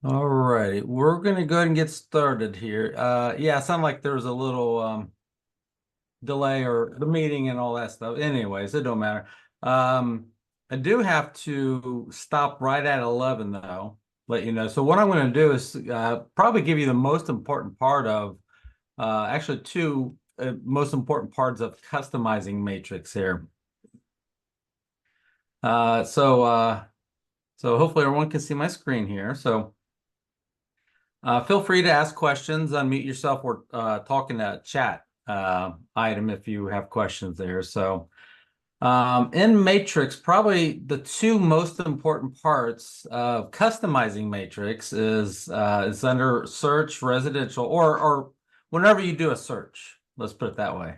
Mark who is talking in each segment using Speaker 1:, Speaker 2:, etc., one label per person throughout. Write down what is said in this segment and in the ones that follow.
Speaker 1: All right, we're gonna go ahead and get started here. Yeah, it sounded like there was a little delay or the meeting and all that stuff. Anyways, it don't matter. Um, I do have to stop right at 11 though, let you know. So what I'm going to do is probably give you the most important part of actually two most important parts of customizing matrix here. Uh, so uh, so hopefully everyone can see my screen here. So feel free to ask questions, unmute yourself, or talk in that chat item if you have questions there. So in Matrix, probably the two most important parts of customizing Matrix is under search, residential, or whenever you do a search. Let's put it that way.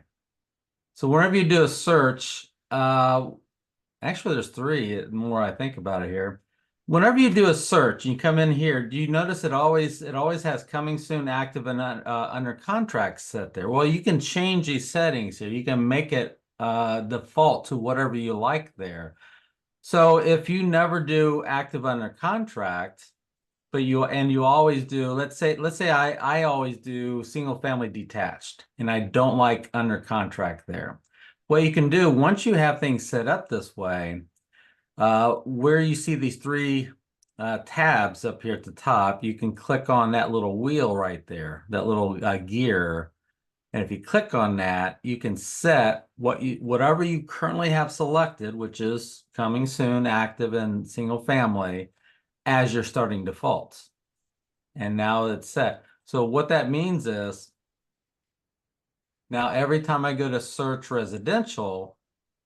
Speaker 1: So whenever you do a search, actually there's three. The more I think about it here. Whenever you do a search, you come in here. Do you notice it always has coming soon, active, and under contract set there? Well, you can change these settings here. You can make it default to whatever you like there. So if you never do active under contract, but you always do, let's say I always do single family detached, and I don't like under contract there. What you can do once you have things set up this way where you see these three tabs up here at the top, you can click on that little wheel right there, that little gear. And if you click on that, you can set whatever you currently have selected, which is coming soon, active, and single family, as your starting defaults. And now it's set. So what that means is now every time I go to search residential,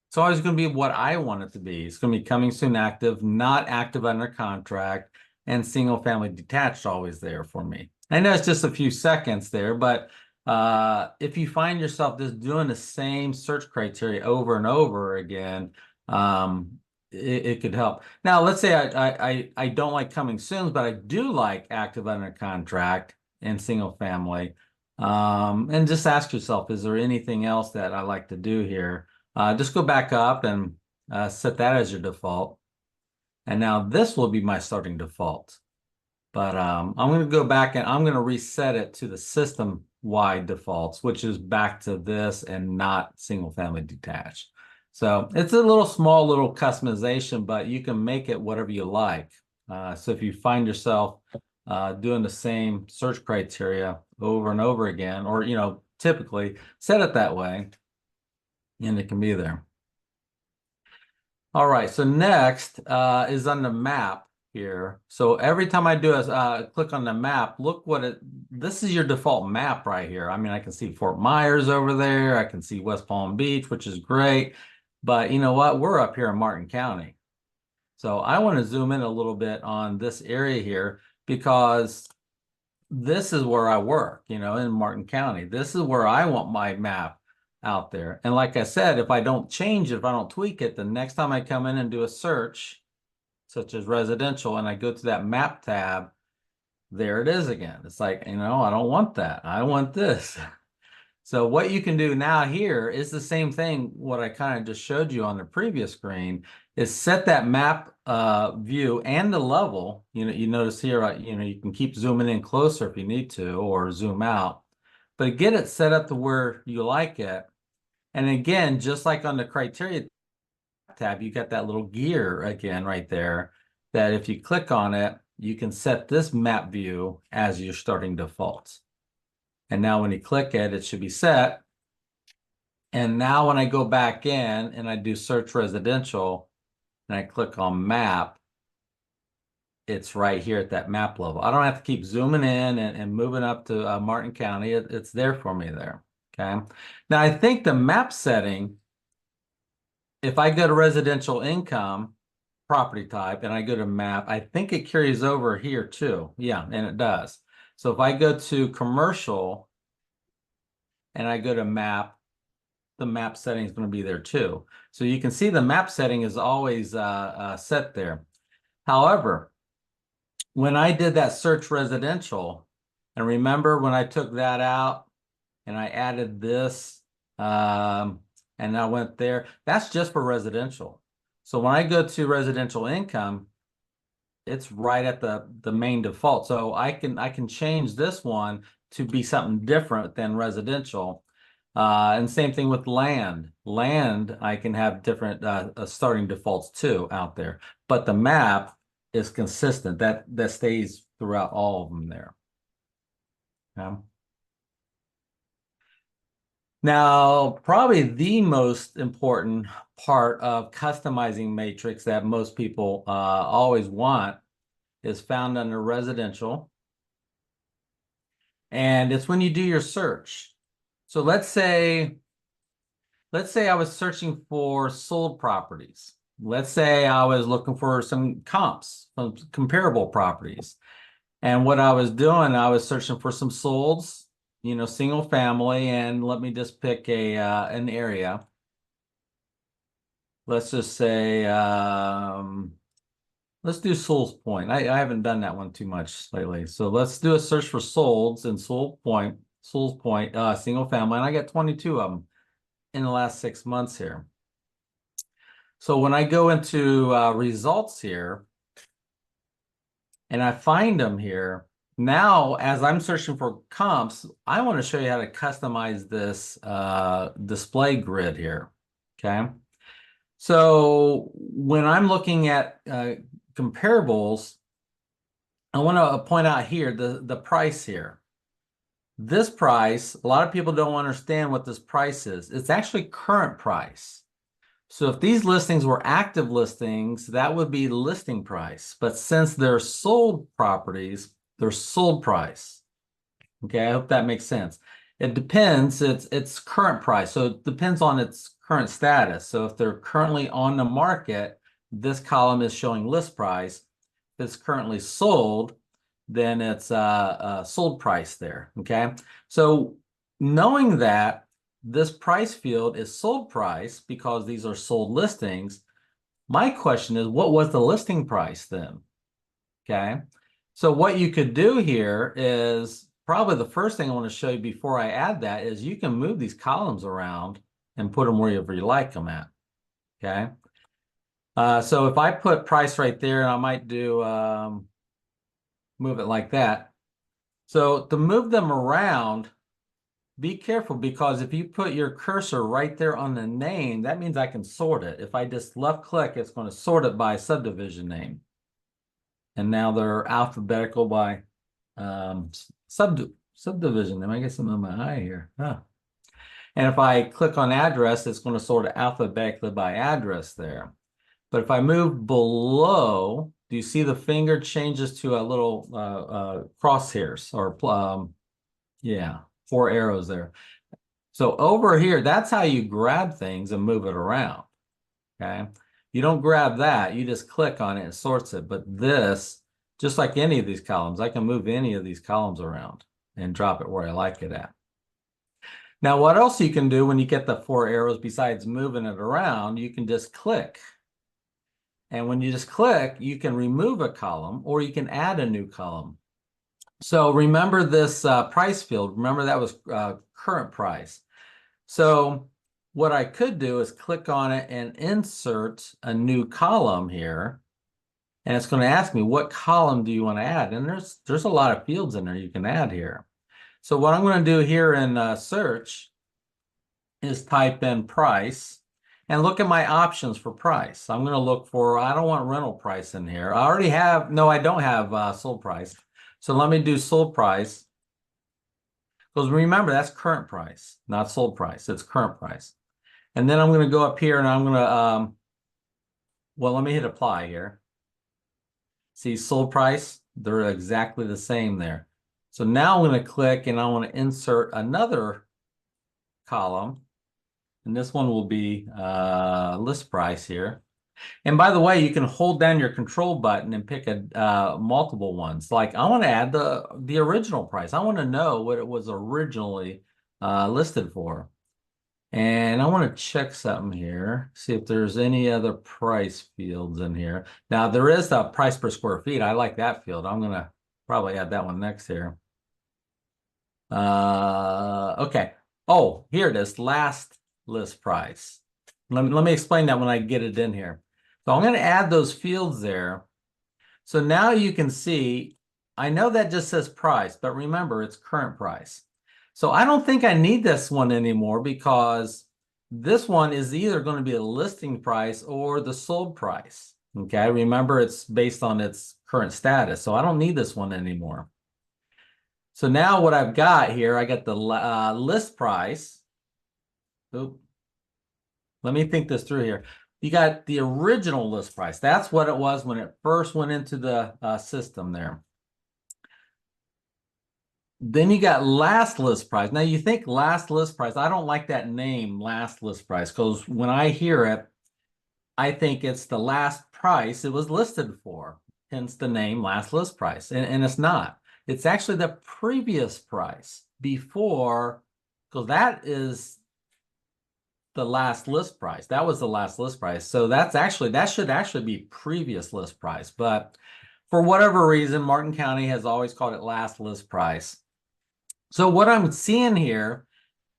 Speaker 1: it's always going to be what I want it to be. It's going to be coming soon active, not active under contract, and single family detached always there for me. I know it's just a few seconds there, but if you find yourself just doing the same search criteria over and over again, it could help. Now, let's say I don't like coming soon, but I do like active under contract and single family. And just ask yourself, is there anything else that I like to do here? Just go back up and set that as your default. And now this will be my starting default. But I'm going to go back and I'm going to reset it to the system-wide defaults, which is back to this and not single family detached. So it's a little small little customization, but you can make it whatever you like. So if you find yourself doing the same search criteria over and over again, or typically set it that way, and it can be there. All right, so next is on the map here. So every time I do a click on the map, look this is your default map right here. I mean, I can see Fort Myers over there. I can see West Palm Beach, which is great. But you know what? We're up here in Martin County. So I want to zoom in a little bit on this area here because this is where I work, in Martin County. This is where I want my map out there. And like I said, if I don't change it, if I don't tweak it, the next time I come in and do a search, such as residential, and I go to that map tab, there it is again. It's like, I don't want that. I want this. So what you can do now here is the same thing, what I kind of just showed you on the previous screen, is set that map view and the level. You notice here, you can keep zooming in closer if you need to, or zoom out. But get it set up to where you like it. And again, just like on the criteria tab, you got that little gear again right there, that if you click on it, you can set this map view as your starting defaults. And now when you click it, it should be set. And now when I go back in and I do search residential and I click on map, it's right here at that map level. I don't have to keep zooming in and moving up to Martin County. It's there for me there. Okay. Now I think the map setting, if I go to residential income, property type, and I go to map, I think it carries over here too. Yeah, and it does. So if I go to commercial and I go to map, the map setting is going to be there too. So you can see the map setting is always set there. However, when I did that search residential, and remember when I took that out and I added this, and I went there, that's just for residential. So when I go to residential income, it's right at the main default. So I can change this one to be something different than residential. And same thing with land. Land, I can have different starting defaults too out there. But the map is consistent. That stays throughout all of them there. Yeah. Now, probably the most important part of customizing matrix that most people always want is found under residential. And it's when you do your search. So let's say I was searching for sold properties. Let's say I was looking for some comps, some comparable properties. And what I was doing, I was searching for some solds, single family, and let me just pick an area. Let's just say let's do Souls Point. I haven't done that one too much lately. So let's do a search for solds in Souls Point, single family, and I got 22 of them in the last 6 months here. So when I go into results here and I find them here, now as I'm searching for comps, I want to show you how to customize this display grid here. Okay. So when I'm looking at comparables, I want to point out here the price here. This price, a lot of people don't understand what this price is. It's actually current price. So if these listings were active listings, that would be listing price. But since they're sold properties, they're sold price. Okay, I hope that makes sense. It depends. It's current price. So it depends on its current status. So if they're currently on the market, this column is showing list price. If it's currently sold, then it's sold price there. Okay, so knowing that this price field is sold price because these are sold listings, my question is, what was the listing price then? Okay, so what you could do here is probably the first thing I want to show you before I add that is you can move these columns around and put them wherever you like them at. Okay, so if I put price right there, I might do move it like that. So to move them around, be careful, because if you put your cursor right there on the name, that means I can sort it. If I just left click, it's going to sort it by subdivision name. And now they're alphabetical by subdivision name. I get something in my eye here. Huh. And if I click on address, it's going to sort it alphabetically by address there. But if I move below, do you see the finger changes to a little crosshairs or yeah, 4 arrows there. So over here, that's how you grab things and move it around. Okay. You don't grab that, you just click on it and sorts it. But this, just like any of these columns, I can move any of these columns around and drop it where I like it at. Now, what else you can do when you get the 4 arrows besides moving it around, you can just click. And when you just click, you can remove a column or you can add a new column. So remember this price field. Remember that was current price. So what I could do is click on it and insert a new column here. And it's going to ask me, what column do you want to add? And there's a lot of fields in there you can add here. So what I'm going to do here in search is type in price and look at my options for price. I'm going to look for, I don't want rental price in here. I already have, no, I don't have sold price. So let me do sold price. Because remember, that's current price, not sold price. It's current price. And then I'm going to go up here and I'm going to, well, let me hit apply here. See sold price? They're exactly the same there. So now I'm going to click and I want to insert another column. And this one will be list price here. And by the way, you can hold down your control button and pick multiple ones. Like I want to add the original price. I want to know what it was originally listed for. And I want to check something here, see if there's any other price fields in here. Now there is the price per square feet. I like that field. I'm going to probably add that one next here. Okay. Oh, here it is. Last list price. Let me explain that when I get it in here. So I'm going to add those fields there. So now you can see, I know that just says price, but remember it's current price. So I don't think I need this one anymore because this one is either going to be a listing price or the sold price. Okay, remember it's based on its current status. So I don't need this one anymore. So now what I've got here, I got the list price. Oop. Let me think this through here. You got the original list price. That's what it was when it first went into the system there. Then you got last list price. Now you think last list price. I don't like that name, last list price, because when I hear it, I think it's the last price it was listed for, hence the name last list price. And it's not. It's actually the previous price before, because that is the last list price. That was the last list price. So that should actually be previous list price. But for whatever reason, Martin County has always called it last list price. So what I'm seeing here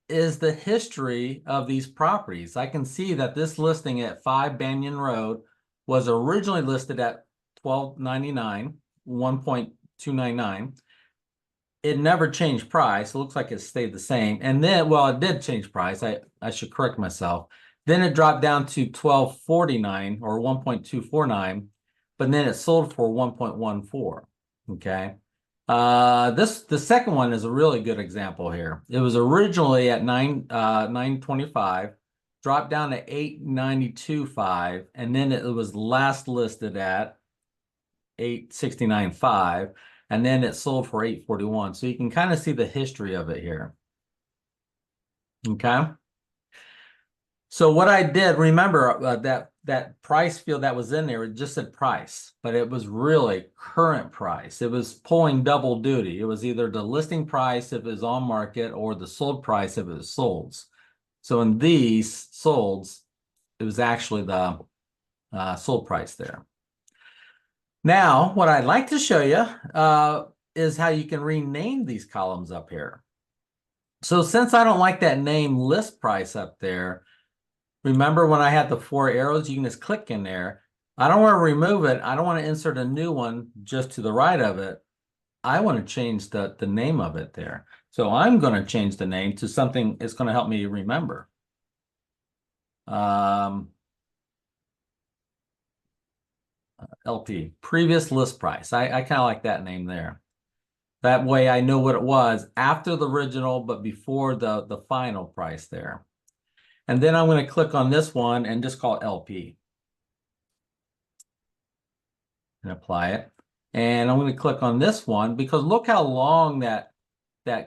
Speaker 1: is the history of these properties. I can see that this listing at 5 Banyan Road was originally listed at $12.99, 1.299. It never changed price. It looks like it stayed the same. And then, well, it did change price. I should correct myself. Then it dropped down to $12.49 or 1.249, but then it sold for 1.14. Okay. The second one is a really good example here. It was originally at 925, dropped down to 892.5, and then it was last listed at 869.5, and then it sold for 841. So you can kind of see the history of it here. Okay. So what I did, remember that price field that was in there, it just said price, but it was really current price. It was pulling double duty. It was either the listing price if it was on market or the sold price if it was solds. So in these solds, it was actually the sold price there. Now, what I'd like to show you is how you can rename these columns up here. So since I don't like that name list price up there, remember when I had the 4 arrows, you can just click in there. I don't want to remove it. I don't want to insert a new one just to the right of it. I want to change the name of it there. So I'm going to change the name to something that's going to help me remember. LP, previous list price. I kind of like that name there. That way I know what it was after the original, but before the final price there. And then I'm going to click on this one and just call it LP. And apply it. And I'm going to click on this one because look how long that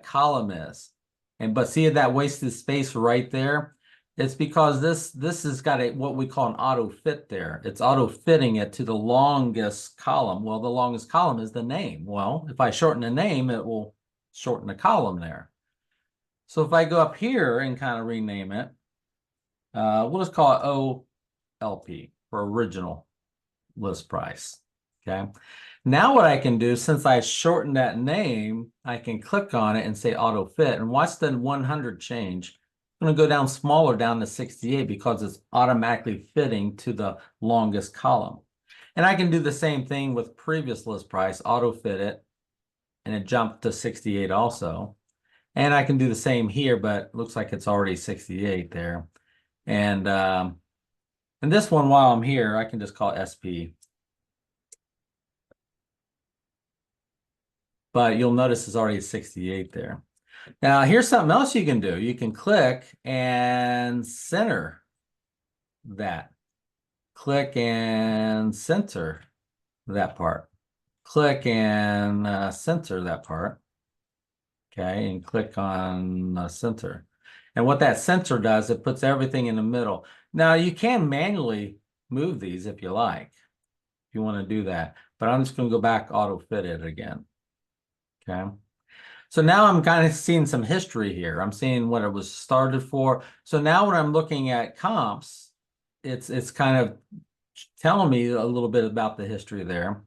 Speaker 1: column is. But see that wasted space right there? It's because this has got what we call an auto fit there. It's auto fitting it to the longest column. Well, the longest column is the name. Well, if I shorten the name, it will shorten the column there. So if I go up here and kind of rename it, we'll just call it OLP for original list price. Okay. Now what I can do, since I shortened that name, I can click on it and say auto fit. And watch the 100 change. I'm going to go down smaller, down to 68, because it's automatically fitting to the longest column. And I can do the same thing with previous list price, auto fit it, and it jumped to 68 also. And I can do the same here, but it looks like it's already 68 there. And this one, while I'm here, I can just call it SP. But you'll notice it's already 68 there. Now, here's something else you can do. You can click and center that. Click and center that part. Click and center that part. Okay, and click on center. And what that center does, it puts everything in the middle. Now, you can manually move these if you like, if you want to do that. But I'm just going to go back, auto fit it again. Okay. So now I'm kind of seeing some history here. I'm seeing what it was started for. So now when I'm looking at comps, it's kind of telling me a little bit about the history there.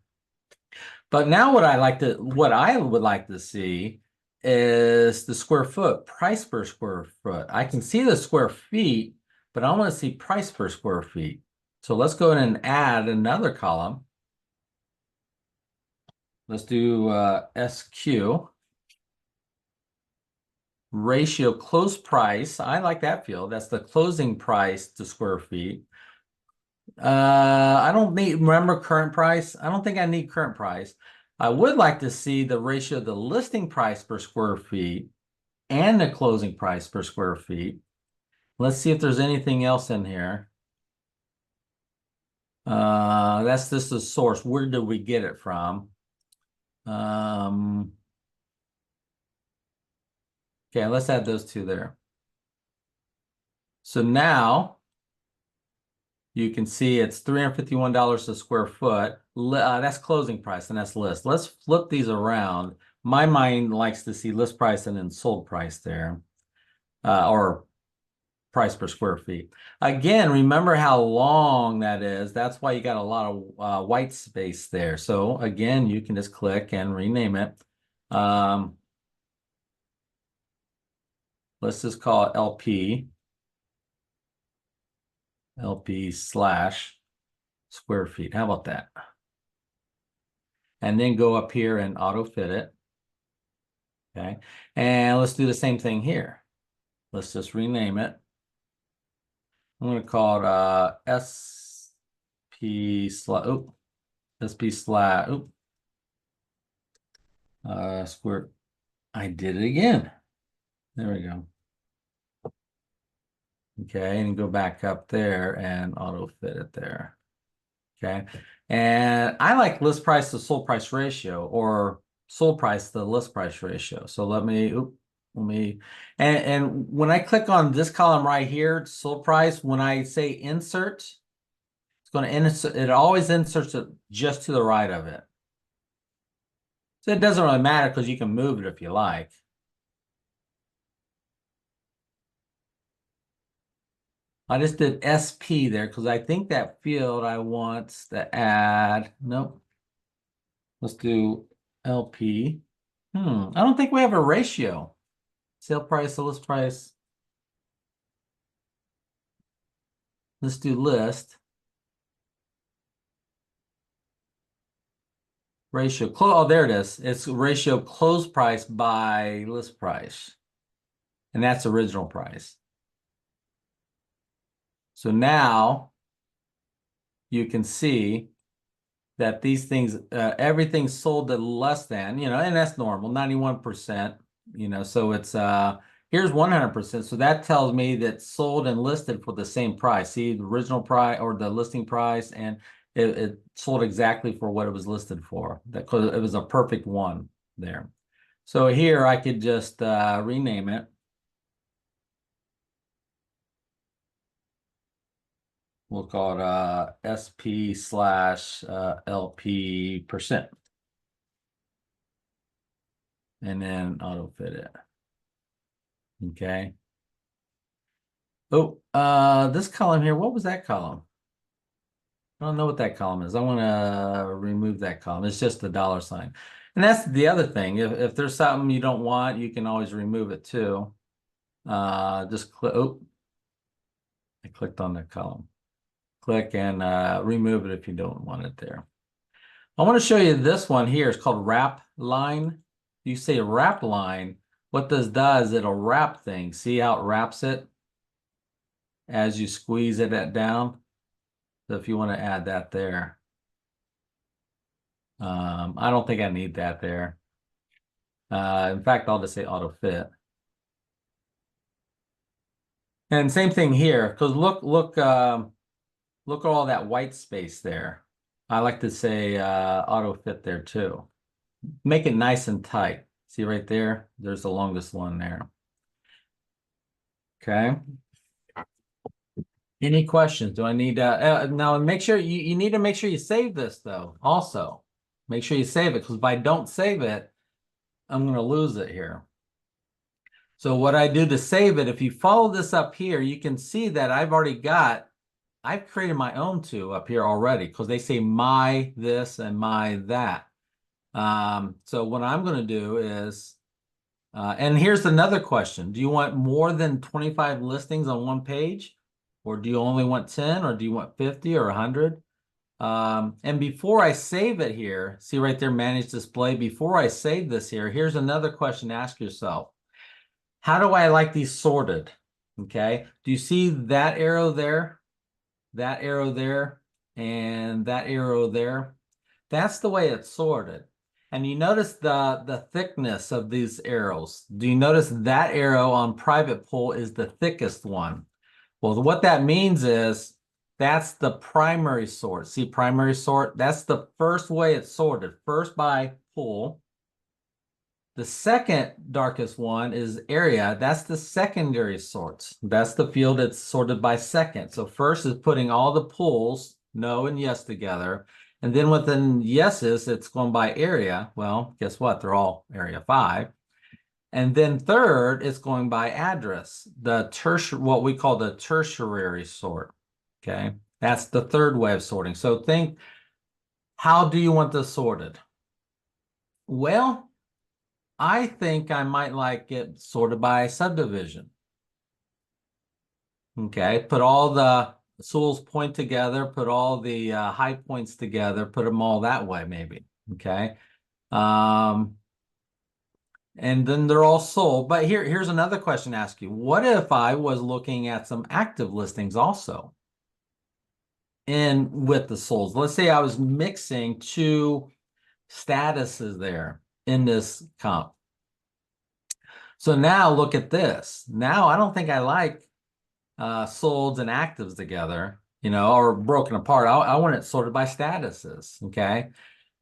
Speaker 1: But now what I would like to see is the square foot, price per square foot. I can see the square feet, but I want to see price per square feet. So let's go in and add another column. let's do SQ. Ratio close price. I like that field. That's the closing price to square feet. I don't need, remember current price? I don't think I need current price. I would like to see the ratio of the listing price per square feet and the closing price per square feet. Let's see if there's anything else in here. That's just the source. Where did we get it from? Okay, let's add those two there. So now you can see it's $351 a square foot. That's closing price and that's list. Let's flip these around. My mind likes to see list price and then sold price there, or price per square feet. Again, remember how long that is. That's why you got a lot of white space there. So again, you can just click and rename it. Let's just call it LP slash square feet. How about that? And then go up here and auto fit it. Okay. And let's do the same thing here. Let's just rename it. I'm going to call it SP slash, square. I did it again. There we go. Okay, and go back up there and auto fit it there. Okay, and I like list price to sold price ratio, or sold price to list price ratio. So and when I click on this column right here, sold price, when I say insert, it's going to insert, it always inserts it just to the right of it. So it doesn't really matter because you can move it if you like. I just did SP there because I think that field I want to add. Nope. Let's do LP. I don't think we have a ratio. Sale price to list price. Let's do list. Ratio. Oh, there it is. It's ratio close price by list price. And that's original price. So now you can see that these things, everything's sold at less than, and that's normal, 91%, so it's, here's 100%. So that tells me that sold and listed for the same price. See the original price or the listing price, and it sold exactly for what it was listed for. Because it was a perfect one there. So here I could just rename it. We'll call it SP slash LP %. And then auto fit it. Okay. Oh, this column here, what was that column? I don't know what that column is. I want to remove that column. It's just the $sign. And that's the other thing. If there's something you don't want, you can always remove it too. Just click. Oh, I clicked on that column. Click and remove it if you don't want it there. I want to show you this one here. It's called wrap line. You say wrap line. What this does, it'll wrap things. See how it wraps it as you squeeze it down? So if you want to add that there. I don't think I need that there. In fact, I'll just say auto fit. And same thing here, because look at all that white space there. I like to say auto fit there too. Make it nice and tight. See right there? There's the longest one there. Okay. Any questions? Do I need now make sure you need to make sure you save this though. Also, make sure you save it, because if I don't save it, I'm going to lose it here. So what I do to save it, if you follow this up here, you can see that I've created my own two up here already, because they say my this and my that. So what I'm going to do is, and here's another question. Do you want more than 25 listings on one page? Or do you only want 10? Or do you want 50 or 100? And before I save it here, see right there, manage display. Before I save this here, here's another question to ask yourself. How do I like these sorted? Okay. Do you see that arrow there, and that arrow there? That's the way it's sorted. And you notice the thickness of these arrows. Do you notice that arrow on private pool is the thickest one? Well, what that means is that's the primary sort. See, primary sort, that's the first way it's sorted, first by pool. The second darkest one is area. That's the secondary sorts. That's the field that's sorted by second. So first is putting all the pools, no and yes, together. And then within yeses, it's going by area. Well, guess what? They're all area 5. And then third, it's going by address, the tertiary, what we call the tertiary sort. Okay, that's the third way of sorting. So think, how do you want this sorted? Well, I think I might like it sorted by subdivision. Okay, put all the Sewell's point together, put all the high points together, put them all that way, maybe. Okay. And then they're all sold. But here's another question to ask you. What if I was looking at some active listings also in with the solds? Let's say I was mixing 2 statuses there in this comp. So now look at this. Now I don't think I like solds and actives together, or broken apart. I want it sorted by statuses, okay?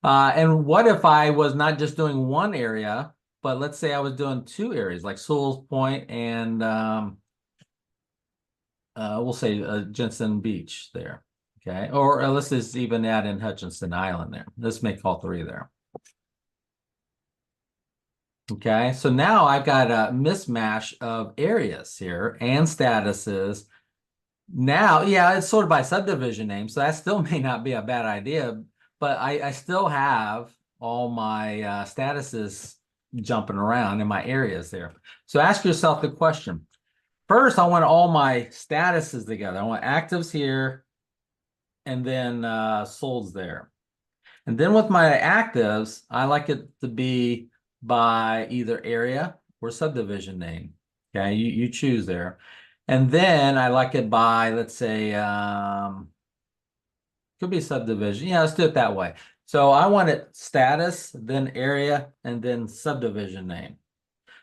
Speaker 1: And what if I was not just doing one area, but let's say I was doing 2 areas, like Sewell's Point and we'll say Jensen Beach there, okay? Or let's just even add in Hutchinson Island there. Let's make all 3 there. Okay, so now I've got a mismatch of areas here and statuses. Now, yeah, it's sorted by subdivision name, so that still may not be a bad idea, but I still have all my statuses jumping around in my areas there. So ask yourself the question. First, I want all my statuses together. I want actives here and then solds there. And then with my actives, I like it to be by either area or subdivision name. Okay, you choose there. And then I like it by, let's say, could be subdivision. Yeah, let's do it that way. So I want it status, then area, and then subdivision name.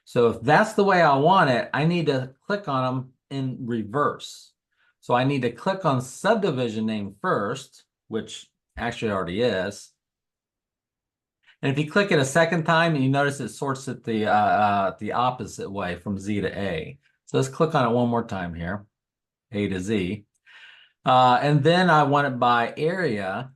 Speaker 1: So if that's the way I want it, I need to click on them in reverse. So I need to click on subdivision name first, which actually already is. And if you click it a second time, you notice it sorts it the opposite way from Z to A. So let's click on it one more time here, A to Z. And then I want it by area.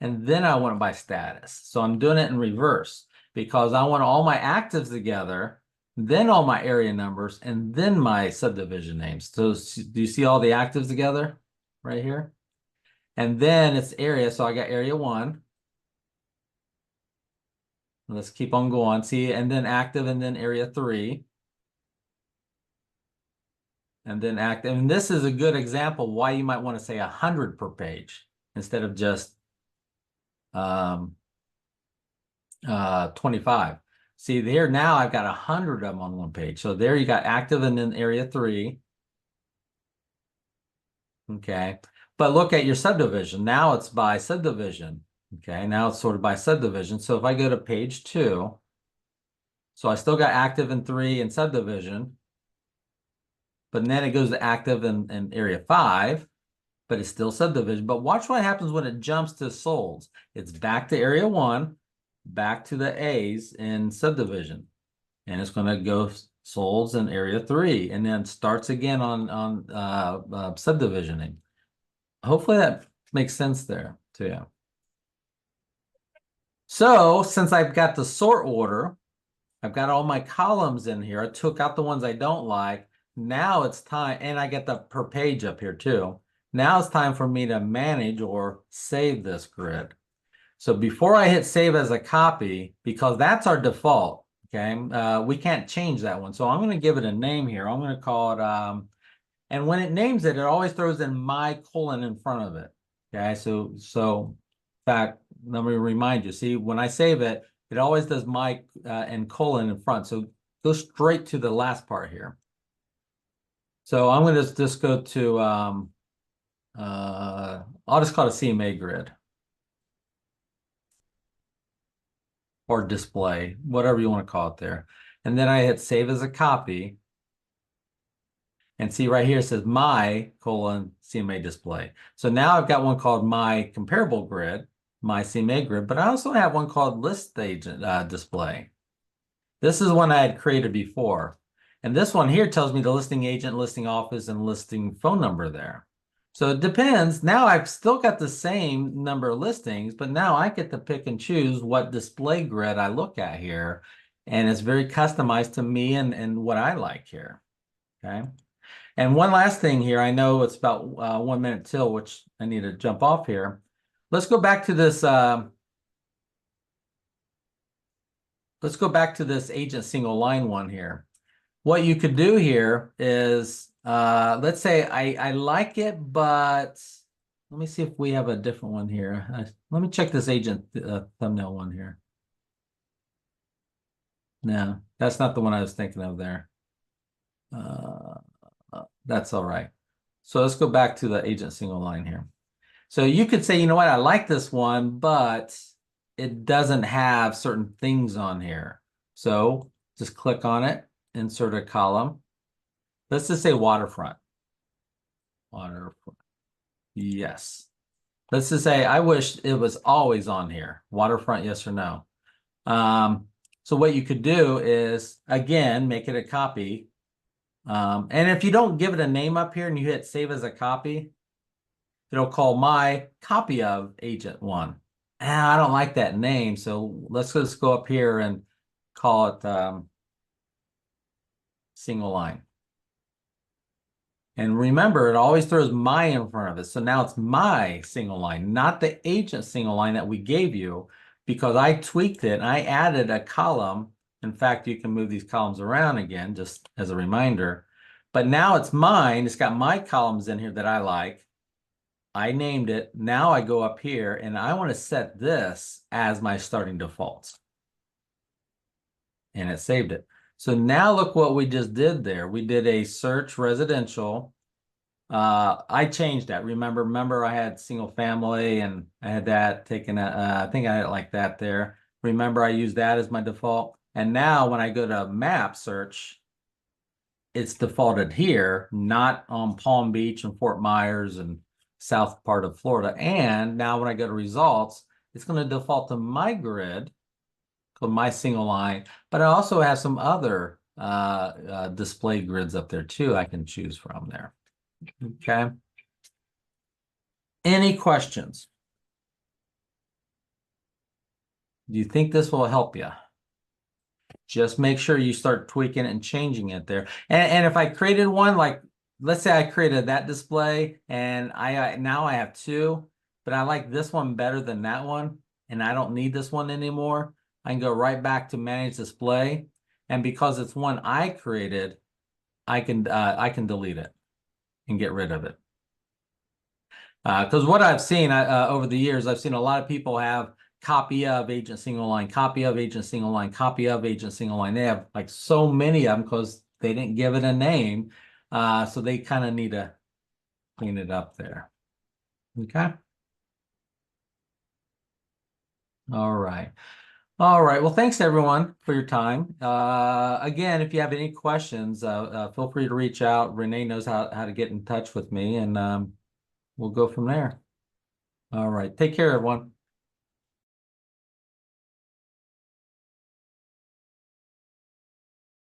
Speaker 1: And then I want it by status. So I'm doing it in reverse because I want all my actives together, then all my area numbers, and then my subdivision names. So do you see all the actives together right here? And then it's area. So I got area 1. Let's keep on going. See, and then active, and then area 3. And then active. And this is a good example why you might want to say 100 per page instead of just 25. See here, now I've got 100 of them on one page. So there you got active and then area 3. Okay. But look at your subdivision. Now it's by subdivision. Okay. Now it's sorted by subdivision. So if I go to page 2, so I still got active in 3 and subdivision, but then it goes to active in area 5, but it's still subdivision. But watch what happens when it jumps to solds. It's back to area 1, back to the A's in subdivision, and it's going to go solds in area 3, and then starts again on subdivisioning. Hopefully that makes sense there to you. So since I've got the sort order, I've got all my columns in here. I took out the ones I don't like. Now it's time, and I get the per page up here too. Now it's time for me to manage or save this grid. So before I hit save as a copy, because that's our default, okay, we can't change that one. So I'm going to give it a name here. I'm going to call it And when it names it, it always throws in my colon in front of it. Okay, so in fact, let me remind you, see, when I save it, it always does my and colon in front. So go straight to the last part here. So I'm going to just go to, I'll just call it a CMA grid or display, whatever you want to call it there. And then I hit save as a copy. And see right here, it says my colon CMA display. So now I've got one called my comparable grid, my CMA grid, but I also have one called list agent display. This is one I had created before. And this one here tells me the listing agent, listing office, and listing phone number there. So it depends. Now I've still got the same number of listings, but now I get to pick and choose what display grid I look at here. And it's very customized to me and what I like here. Okay. And one last thing here, I know it's about 1 minute till, which I need to jump off here. Let's go back to this. Let's go back to this agent single line one here. What you could do here is, let's say I like it, but let me see if we have a different one here. Let me check this agent thumbnail one here. No, that's not the one I was thinking of there. That's all right. So let's go back to the agent single line here. So you could say, you know what, I like this one, but it doesn't have certain things on here. So just click on it, insert a column. Let's just say waterfront. Waterfront. Yes. Let's just say I wish it was always on here. Waterfront, yes or no. So what you could do is, again, make it a copy. And if you don't give it a name up here and you hit save as a copy, it'll call my copy of agent one. I don't like that name, so let's just go up here and call it single line. And remember, it always throws my in front of it. So now it's my single line, not the agent single line that we gave you, because I tweaked it and I added a column. In fact, you can move these columns around again, just as a reminder. But now it's mine. It's got my columns in here that I like. I named it. Now I go up here and I want to set this as my starting defaults. And it saved it. So now look what we just did there. We did a search residential. I changed that. Remember I had single family and I had that taken. I think I had it like that there. Remember I used that as my default. And now when I go to map search, it's defaulted here, not on Palm Beach and Fort Myers and south part of Florida. And now when I go to results, it's going to default to my grid, called my single line. But I also have some other display grids up there too I can choose from there. Okay. Any questions? Do you think this will help you? Just make sure you start tweaking it and changing it there. And if I created one, like, let's say I created that display and now I have two, but I like this one better than that one, and I don't need this one anymore, I can go right back to manage display. And because it's one I created, I can delete it and get rid of it. Because what I've seen over the years, I've seen a lot of people have copy of agent single line, copy of agent single line, copy of agent single line. They have like so many of them because they didn't give it a name. So they kind of need to clean it up there. Okay. All right. All right. Well, thanks everyone for your time. Again, if you have any questions, feel free to reach out. Renee knows how to get in touch with me, and we'll go from there. All right. Take care, everyone.